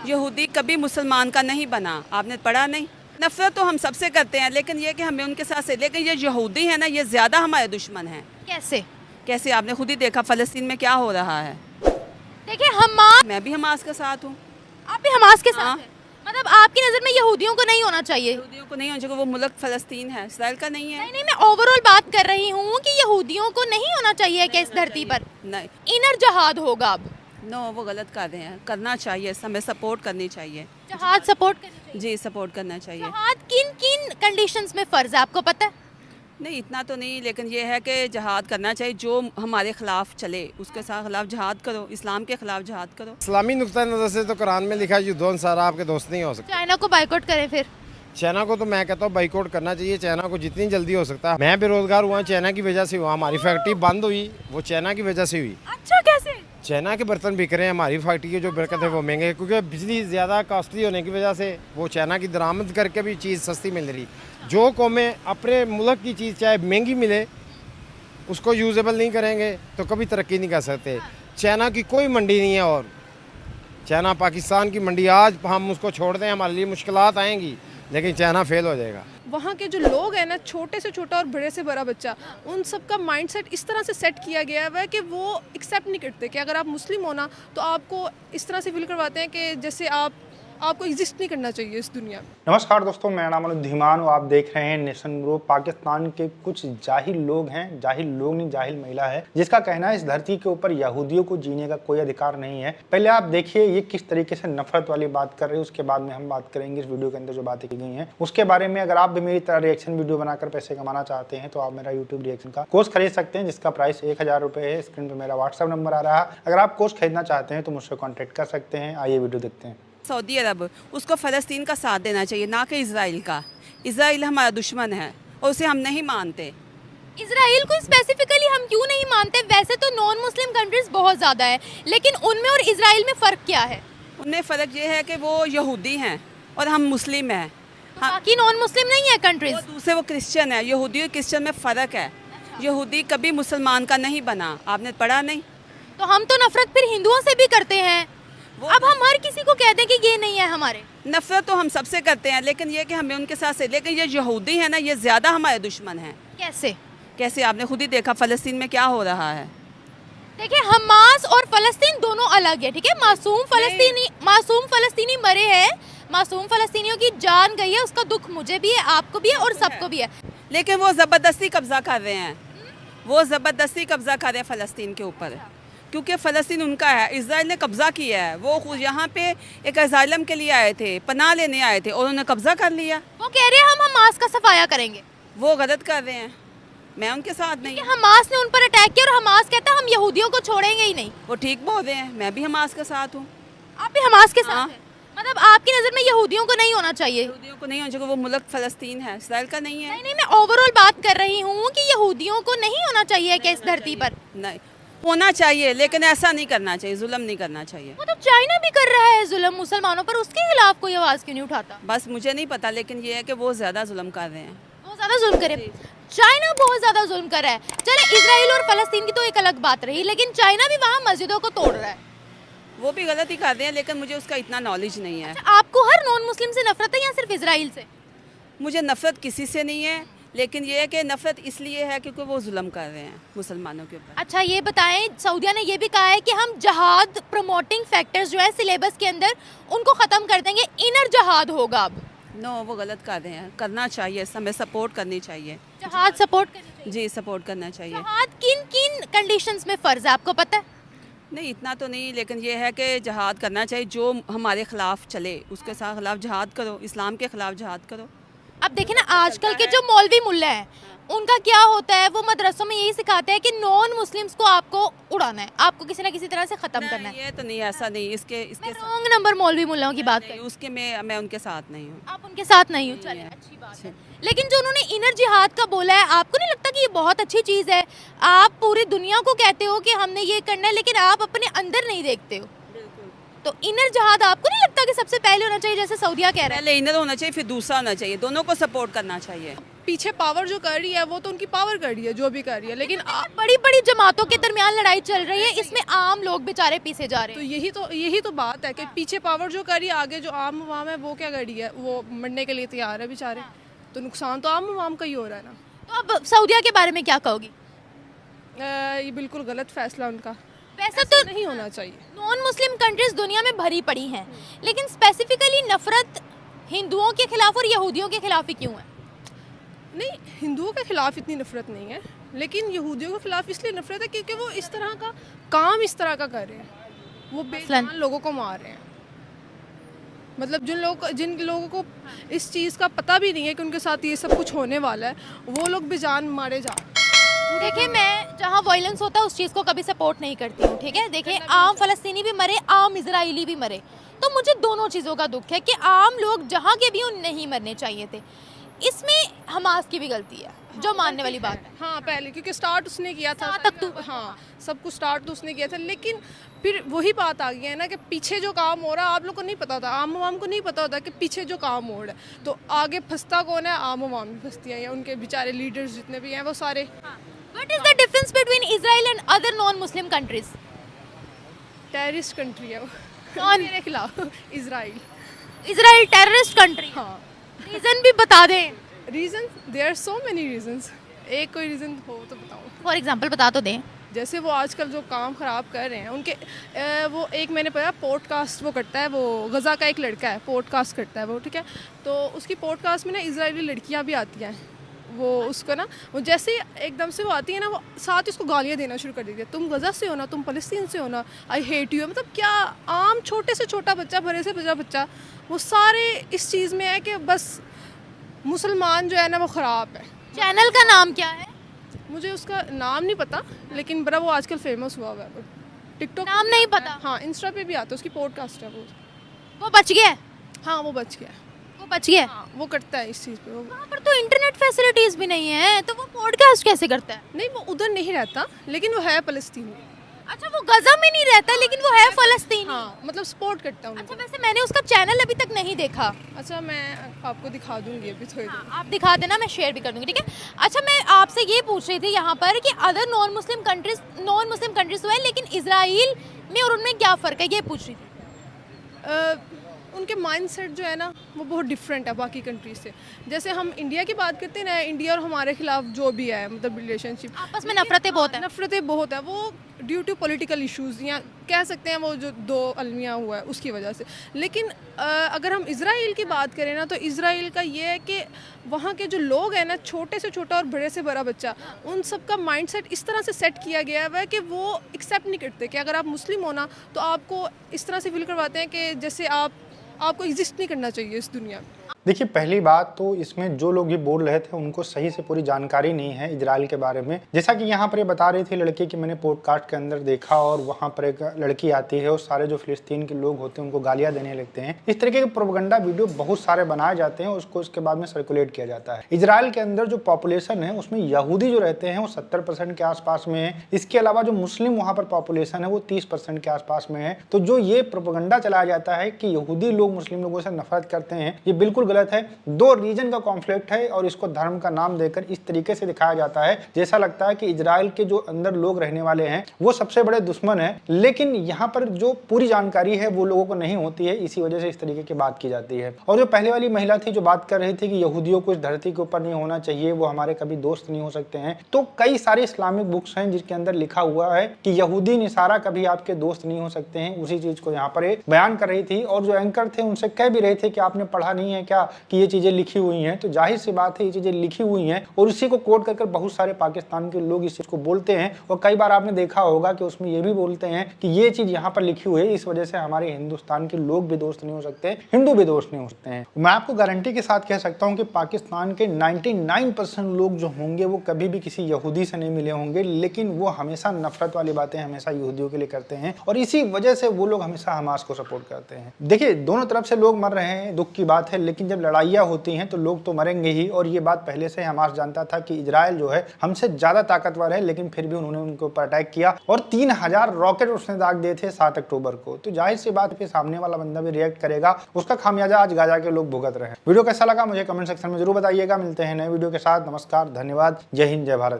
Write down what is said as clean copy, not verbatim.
यहूदी कभी मुसलमान का नहीं बना, आपने पढ़ा नहीं। नफरत तो हम सबसे करते हैं, लेकिन ये कि हमें उनके साथ से, लेकिन ये यहूदी है ना, ये ज़्यादा हमारे दुश्मन हैं। कैसे? कैसे? आपने खुद ही देखा फ़लस्तीन में क्या हो रहा है। देखिए हमास, मैं भी हमास के साथ हूँ। आप भी हमास के हाँ। साथ हैं। मतलब आपकी नज़र में यहूदियों को नहीं होना चाहिए? यहूदियों को नहीं होना चाहिए, वो मुल्क फ़लस्तीन है, इसराइल का नहीं है। नहीं नहीं, मैं ओवरऑल बात कर रही हूँ कि यहूदियों को नहीं होना चाहिए क्या इस धरती पर? नहीं, इनर जहाद होगा अब। नो, वो गलत कर रहे हैं, करना चाहिए, हमें सपोर्ट करनी चाहिए। जहाद सपोर्ट करनी चाहिए। जी, सपोर्ट करना चाहिए। जहाद किन किन कंडीशंस में फर्ज है आपको पता है? नहीं, इतना तो नहीं, लेकिन ये है कि जहाद करना चाहिए, जो हमारे खिलाफ चले उसके साथ खिलाफ जहाद करो, इस्लाम के खिलाफ जहाद करो। इस्लामी नुक्ता नज़र से तो कुरान में लिखा है युद्धों सारा आपके दोस्त नहीं हो सकते। चाइना को बाइकआउट करें फिर? चाइना को तो मैं कहता हूँ बाइकआउट करना चाहिए, चाइना को जितनी जल्दी हो सकता है। मैं बेरोजगार हुआ चाइना की वजह से हुआ, हमारी फैक्ट्री बंद हुई वो चाइना की वजह से हुई। अच्छा, कैसे? चाइना के बर्तन बिक रहे हैं, हमारी फैक्ट्री के जो बरकत है वो महंगे, क्योंकि बिजली ज़्यादा कॉस्टली होने की वजह से वो चाइना की दरामद करके भी चीज़ सस्ती मिल रही। जो कौमें अपने मुल्क की चीज़ चाहे महंगी मिले उसको यूजेबल नहीं करेंगे तो कभी तरक्की नहीं कर सकते। चाइना की कोई मंडी नहीं है, और चाइना पाकिस्तान की मंडी, आज हम उसको छोड़ दें हमारे लिए मुश्किलात आएंगी, लेकिन चाइना फेल हो जाएगा। वहाँ के जो लोग हैं ना, छोटे से छोटा और बड़े से बड़ा बच्चा, उन सब का माइंडसेट इस तरह से सेट किया गया है कि वो एक्सेप्ट नहीं करते कि अगर आप मुस्लिम हो ना तो आपको इस तरह से फील करवाते हैं कि जैसे आपको एग्जिस्ट नहीं करना चाहिए इस दुनिया में। नमस्कार दोस्तों, मेरा नाम अनुधीमान और आप देख रहे हैं नेशन ग्रुप। पाकिस्तान के कुछ जाहिल लोग हैं, जाहिल लोग नहीं, जाहिल महिला है, जिसका कहना है इस धरती के ऊपर यहूदियों को जीने का कोई अधिकार नहीं है। पहले आप देखिए ये किस तरीके से नफरत वाली बात कर रहे हैं, उसके बाद में हम बात करेंगे इस वीडियो के अंदर जो बातें की गई हैं उसके बारे में। अगर आप भी मेरी तरह रिएक्शन वीडियो बनाकर पैसे कमाना चाहते हैं तो आप मेरा यूट्यूब रिएक्शन का कोर्स खरीद सकते हैं, जिसका प्राइस 1000 रुपये है। स्क्रीन पर मेरा व्हाट्सएप नंबर आ रहा है, अगर आप कोर्स खरीदना चाहते हैं तो मुझसे कॉन्टेक्ट कर सकते हैं। आइए वीडियो देखते हैं। सऊदी अरब, उसको फ़लस्तीन का साथ देना चाहिए, ना कि इसराइल का। इसराइल हमारा दुश्मन है और उसे हम नहीं मानते। इजराइल को स्पेसिफिकली हम क्यों नहीं मानते? वैसे तो नॉन मुस्लिम कंट्रीज बहुत ज़्यादा है, लेकिन उनमें और इजराइल में फ़र्क क्या है? उनमें फ़र्क ये है कि वो यहूदी हैं और हम मुस्लिम हैं। तो बाकी नॉन मुस्लिम नहीं है कंट्रीज? दूसरे वो क्रिश्चियन है। यहूदी और क्रिश्चियन में फ़र्क है। यहूदी कभी मुसलमान का नहीं बना, आपने पढ़ा नहीं। तो हम तो नफरत फिर हिंदुओं से भी करते हैं। अब हम हर किसी को कह दें कि ये नहीं है हमारे। नफरत तो हम सबसे करते हैं, लेकिन ये कि हमें उनके साथ से, लेकिन ये यहूदी है ना, ये ज़्यादा हमारे दुश्मन हैं। कैसे? कैसे? आपने खुद ही देखा फ़लस्तीन में क्या हो रहा है। देखिए हमास और फलस्तीन दोनों अलग है, ठीक है? मासूम फलस्तीनी मरे हैं, मासूम फलस्तीनियों की जान गई है, उसका दुख मुझे भी है, आपको भी है और सबको भी है। लेकिन वो ज़बरदस्ती कब्ज़ा कर रहे हैं, वो ज़बरदस्ती कब्ज़ा कर रहे हैं फ़लस्तीन के ऊपर, क्योंकि फ़लस्तीन उनका है। इसराइल ने कब्ज़ा किया है। वो खुद यहाँ पे एक असाइलम के लिए आए थे, पनाह लेने आए थे, और उन्होंने कब्ज़ा कर लिया। वो कह रहे हैं हम हमास का सफाया करेंगे। वो गलत कर रहे हैं, मैं उनके साथ नहीं। हमास ने उन पर अटैक किया और हमास कहता है हम यहूदियों को छोड़ेंगे ही नहीं। वो ठीक बोल रहे हैं, मैं भी हमास के साथ हूँ। आप भी हमास के साथ हाँ। हैं? मतलब आपकी नज़र में यहूदियों को नहीं होना चाहिए? यहूदियों को नहीं होना चाहिए, वो मुल्क फ़लस्तीन है, इसराइल का नहीं है। नहीं नहीं, मैं ओवरऑल बात कर रही हूँ कि यहूदियों को नहीं होना चाहिए क्या इस धरती पर? नहीं, होना चाहिए, लेकिन ऐसा नहीं करना चाहिए, जुल्म नहीं करना चाहिए। वो तो चाइना भी कर रहा है जुल्म मुसलमानों पर, उसके खिलाफ कोई आवाज़ क्यों नहीं उठाता? बस मुझे नहीं पता, लेकिन ये है कि वो ज़्यादा जुल्म कर रहे हैं। बहुत ज़्यादा जुल्म करे, चाइना बहुत ज़्यादा जुल्म कर रहा है। चले इजराइल और फलस्तीन की तो एक अलग बात रही, लेकिन चाइना भी वहाँ मस्जिदों को तोड़ रहा है। वो भी गलत ही कर रहे हैं, लेकिन मुझे उसका इतना नॉलेज नहीं है। अच्छा, आपको हर नॉन मुस्लिम से नफरत है या सिर्फ इजराइल से? मुझे नफरत किसी से नहीं है, लेकिन ये है कि नफरत इसलिए है क्योंकि वो जुल्म कर रहे हैं मुसलमानों के ऊपर। अच्छा ये बताएं, सऊदिया ने ये भी कहा है कि हम जहाद प्रमोटिंग फैक्टर्स जो है सिलेबस के अंदर उनको ख़त्म कर देंगे, इनर जहाद होगा अब। नो, वो गलत कर रहे हैं, करना चाहिए, हमें सपोर्ट करनी चाहिए। जहाद सपोर्ट करनी चाहिए? जी, सपोर्ट करना चाहिए। जहाद किन किन कंडीशंस में फ़र्ज है आपको पता है? नहीं, इतना तो नहीं, लेकिन ये है कि जहाद करना चाहिए, जो हमारे खिलाफ चले उसके साथ खिलाफ जहाद करो, इस्लाम के खिलाफ जहाद करो। अब देखें ना, आजकल के जो मौलवी मुल्ला हैं उनका क्या होता है, वो मदरसों में यही सिखाते हैं कि नॉन मुस्लिम्स को आपको उड़ाना है, आपको किसी ना किसी तरह से ख़त्म करना है। ये तो नहीं, ऐसा नहीं, इसके मैं रॉन्ग नंबर मौलवी मुल्लाओं की बात कर रही हूँ। उसके मैं उनके साथ नहीं हूँ। आप उनके साथ नहीं हो, चलिए अच्छी बात है। लेकिन जो उन्होंने इनर जिहाद का बोला है, आपको नहीं लगता कि ये बहुत अच्छी चीज़ है? आप पूरी दुनिया को कहते हो कि हमने ये करना है, लेकिन आप अपने अंदर नहीं देखते हो। तो इनर जिहाद आपको नहीं लगता कि सबसे पहले होना चाहिए जैसे सऊदिया कह रहा है? पहले इनर होना चाहिए, फिर दूसरा होना चाहिए, दोनों को सपोर्ट करना चाहिए। पीछे पावर जो कर रही है वो तो उनकी पावर कर रही है, जो भी कर रही है, लेकिन बड़ी बड़ी जमातों के दरमियान लड़ाई चल रही है, इसमें आम लोग बेचारे पीछे जा रहे तो हैं। यही तो बात है कि पीछे पावर जो कर रही है, आगे जो आम आवाम है वो क्या कर रही है, वो मरने के लिए तैयार है बेचारे। तो नुकसान तो आम आवाम का ही हो रहा है ना। तो अब सऊदिया के बारे में क्या कहोगी? ये बिल्कुल गलत फैसला उनका, वैसे तो नहीं होना चाहिए। नॉन मुस्लिम कंट्रीज दुनिया में भरी पड़ी हैं, लेकिन स्पेसिफिकली नफरत हिंदुओं के खिलाफ और यहूदियों के खिलाफ ही क्यों है? नहीं, हिंदुओं के खिलाफ इतनी नफरत नहीं है, लेकिन यहूदियों के खिलाफ इसलिए नफरत है क्योंकि वो इस तरह का काम इस तरह का कर रहे हैं, वो बेजान लोगों को मार रहे हैं। मतलब जिन लोगों को इस चीज़ का पता भी नहीं है कि उनके साथ ये सब कुछ होने वाला है, वो लोग बेजान मारे जा रहे हैं। देखिए, मैं जहाँ वायलेंस होता है उस चीज़ को कभी सपोर्ट नहीं करती हूँ, ठीक है। देखिए, आम फ़लस्तीनी भी मरे, आम इजरायली भी मरे, तो मुझे दोनों चीज़ों का दुख है कि आम लोग जहाँ के भी उन नहीं मरने चाहिए थे। इसमें हमास की भी गलती है, जो मानने वाली बात है। हाँ, पहले क्योंकि स्टार्ट उसने किया था 7 अक्टूबर। हाँ, सब कुछ स्टार्ट तो उसने किया था, लेकिन फिर वही बात आ गई है ना कि पीछे जो काम हो रहा है आप लोग को नहीं पता होता, आम आवाम को नहीं पता होता कि पीछे जो काम हो रहा है, तो आगे फंसता कौन है? आम आवाम भी फंसती है, या उनके बेचारे लीडर्स जितने भी हैं वो सारे। What is the difference between Israel and other non-Muslim countries? Terrorist country है वो मेरे खिलाफ इजराइल। Israel terrorist country? हाँ, रीजन भी बता दें। Reason there are so many reasons, एक कोई रीज़न हो तो बताओ। फॉर एग्जाम्पल बता तो दें। जैसे वो आजकल जो काम ख़राब कर रहे हैं उनके वो एक मैंने पढ़ा पॉडकास्ट वो करता है, वो गज़ा का एक लड़का है, पॉडकास्ट करता है वो, ठीक है। तो उसकी पॉडकास्ट में ना इजरायली लड़कियां भी आती हैं, वो उसको ना वो जैसे ही एकदम से वो आती है ना, वो साथ ही उसको गालियाँ देना शुरू कर देती है, तुम गज़ा से हो ना, तुम फ़लस्तीन से हो ना, आई हेट यू। मतलब क्या, आम छोटे से छोटा बच्चा, बड़े से बड़ा बच्चा, वो सारे इस चीज़ में है कि बस मुसलमान जो है ना वो ख़राब है। चैनल का नाम क्या है? मुझे उसका नाम नहीं पता, लेकिन बड़ा वो आजकल फेमस हुआ हुआ है, टिकटॉक नाम नहीं पता? हाँ, इंस्टा पे भी आता है, उसकी पॉडकास्ट है वो बच गया है? हाँ, वो बच गया। वो बच गया है? हाँ, वो करता है इस चीज़ पे वो। वहाँ पर तो इंटरनेट फैसिलिटीज भी नहीं है, तो वो पॉडकास्ट कैसे करता है? नहीं, वो उधर नहीं रहता, लेकिन वो है फ़लस्तीन। अच्छा, वो गजा में नहीं रहता लेकिन वो है फ़लस्तीनी। हाँ, मतलब सपोर्ट करता हूँ अच्छा, उनको। वैसे मैंने उसका चैनल अभी तक नहीं देखा। अच्छा, मैं आपको दिखा दूंगी अभी थोड़ी देर। आप दिखा देना, मैं शेयर भी कर दूंगी, ठीक है। अच्छा, मैं आपसे ये पूछ रही थी यहाँ पर कि अदर नॉन मुस्लिम कंट्रीज तो है, लेकिन इजराइल में और उनमें क्या फ़र्क है, ये पूछ रही थी। उनके माइंडसेट जो है ना वो बहुत डिफरेंट है बाकी कंट्रीज से। जैसे हम इंडिया की बात करते हैं ना, इंडिया और हमारे खिलाफ जो भी है मतलब रिलेशनशिप, आपस में नफरतें बहुत हैं। नफरतें बहुत है, वो ड्यू टू पॉलिटिकल इश्यूज, या कह सकते हैं वो जो 2 अलमिया हुआ है उसकी वजह से। लेकिन अगर हम इजराइल की बात करें ना, तो इजराइल का ये है कि वहाँ के जो लोग हैं ना, छोटे से छोटा और बड़े से बड़ा बच्चा, उन सब का माइंडसेट इस तरह से सेट किया गया है कि वो एक्सेप्ट नहीं करते कि अगर आप मुस्लिम हो ना, तो आपको इस तरह से फील करवाते हैं कि जैसे आपको एग्जिस्ट नहीं करना चाहिए इस दुनिया में। देखिए, पहली बात तो इसमें जो लोग ये बोल रहे थे उनको सही से पूरी जानकारी नहीं है इजराइल के बारे में। जैसा कि यहाँ पर ये बता रही थी लड़की कि मैंने पॉडकास्ट के अंदर देखा और वहाँ पर एक लड़की आती है और सारे जो फिलिस्तीन के लोग होते हैं उनको गालियाँ देने लगते हैं। इस तरीके के प्रोपेगेंडा वीडियो बहुत सारे बनाए जाते हैं, उसको उसके बाद में सर्कुलेट किया जाता है। इजराइल के अंदर जो पॉपुलेशन है उसमें यहूदी जो रहते हैं वो 70% के आसपास में है। इसके अलावा जो मुस्लिम वहाँ पर पॉपुलेशन है वो 30% के आसपास में है। तो जो ये प्रोपेगेंडा चलाया जाता है कि यहूदी लोग मुस्लिम लोगों से नफरत करते हैं, ये बिल्कुल गलत है। 2 रीजन का कॉन्फ्लिक्ट है और इसको धर्म का नाम देकर इस तरीके से दिखाया जाता है जैसा लगता है कि इजराइल के जो अंदर लोग रहने वाले हैं वो सबसे बड़े दुश्मन है। लेकिन यहाँ पर जो पूरी जानकारी है वो लोगों को नहीं होती है, इसी वजह से इस तरीके की बात की जाती है। और जो पहले वाली महिला थी जो बात कर रही थी कि यहूदियों को इस धरती के ऊपर नहीं होना चाहिए, वो हमारे कभी दोस्त नहीं हो सकते हैं, तो कई सारे इस्लामिक बुक्स हैं जिसके अंदर लिखा हुआ है कि यहूदी निसारा कभी आपके दोस्त नहीं हो सकते हैं। उसी चीज को यहाँ पर बयान कर रही थी और जो एंकर थे उनसे कह भी रहे थे कि आपने पढ़ा नहीं है क्या कि ये चीजें लिखी हुई हैं। तो जाहिर सी बात है ये चीजें लिखी हुई हैं और उसी को कोट कर बहुत सारे पाकिस्तान के लोग इस चीज को बोलते हैं। और कई बार आपने देखा होगा कि उसमें ये भी बोलते हैं कि ये चीज यहाँ पर लिखी हुई है, इस वजह से हमारे हिंदुस्तान के लोग भी दोस्त नहीं हो सकते, हिंदू भी दोस्त नहीं हो सकते हैं। मैं आपको गारंटी के साथ कह सकता हूँ कि पाकिस्तान के 99% लोग जो होंगे वो कभी भी किसी यहूदी से नहीं मिले होंगे, लेकिन वो हमेशा नफरत वाली बातें हमेशा यहूदियों के लिए करते हैं और इसी वजह से वो लोग हमेशा हमास को सपोर्ट करते हैं। देखिए, दोनों तरफ से लोग मर रहे हैं, दुख की बात है, लेकिन जब लड़ाइयाँ होती हैं तो लोग तो मरेंगे ही, और ये बात पहले से हमास जानता था कि इजराइल जो है हमसे ज़्यादा ताकतवर है, लेकिन फिर भी उन्होंने उनके ऊपर अटैक किया और 3000 रॉकेट उसने दाग दिए थे 7 अक्टूबर को। तो जाहिर सी बात है सामने वाला बंदा भी रिएक्ट करेगा, उसका खामियाजा आज गाजा के लोग भुगत रहे हैं। वीडियो कैसा लगा मुझे कमेंट सेक्शन में जरूर बताइएगा। मिलते हैं नए वीडियो के साथ। नमस्कार, धन्यवाद, जय हिंद, जय भारत।